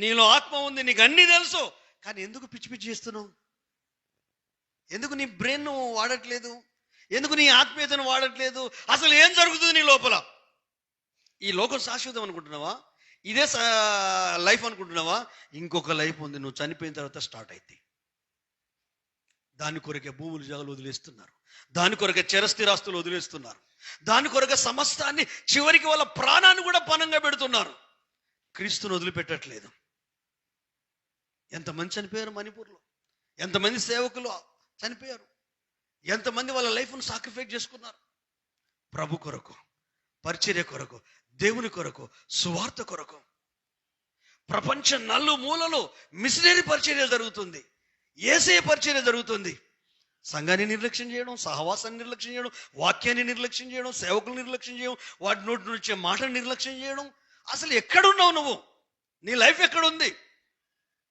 నీలో ఆత్మ ఉంది, నీకు అన్నీ తెలుసు, కానీ ఎందుకు పిచ్చి పిచ్చి చేస్తున్నావు? ఎందుకు నీ బ్రెయిన్ వాడట్లేదు? ఎందుకు నీ ఆత్మీయతను వాడట్లేదు? అసలు ఏం జరుగుతుంది నీ లోపల? ఈ లోకం శాశ్వతం అనుకుంటున్నావా? ఇదే లైఫ్ అనుకుంటున్నావా? ఇంకొక లైఫ్ ఉంది, నువ్వు చనిపోయిన తర్వాత స్టార్ట్ అయింది. దాని కొరకే భూములు జాగాలు వదిలేస్తున్నారు, దాని కొరకే చిరస్థిరాస్తులు వదిలేస్తున్నారు, దాని కొరకే సమస్తాన్ని, చివరికి వాళ్ళ ప్రాణాన్ని కూడా పణంగా పెడుతున్నారు. క్రీస్తుని వదిలిపెట్టట్లేదు. ఎంతమంది చనిపోయారు మణిపూర్లో, ఎంతమంది సేవకులు చనిపోయారు, ఎంతమంది వాళ్ళ లైఫ్ను సాక్రిఫైస్ చేసుకున్నారు ప్రభు కొరకు, పరిచర్య కొరకు, దేవుని కొరకు, సువార్త కొరకు. ప్రపంచ నలుమూలలో మిషనరీ పరిచర్య జరుగుతుంది, యేసయ్య పరిచర్య జరుగుతుంది. సంఘాన్ని నిర్లక్ష్యం చేయడం, సహవాసాన్ని నిర్లక్ష్యం చేయడం, వాక్యాన్ని నిర్లక్ష్యం చేయడం, సేవకులు నిర్లక్ష్యం చేయడం, వాటి నోటి నుంచి మాటను నిర్లక్ష్యం చేయడం. అసలు ఎక్కడున్నావు నువ్వు? నీ లైఫ్ ఎక్కడుంది?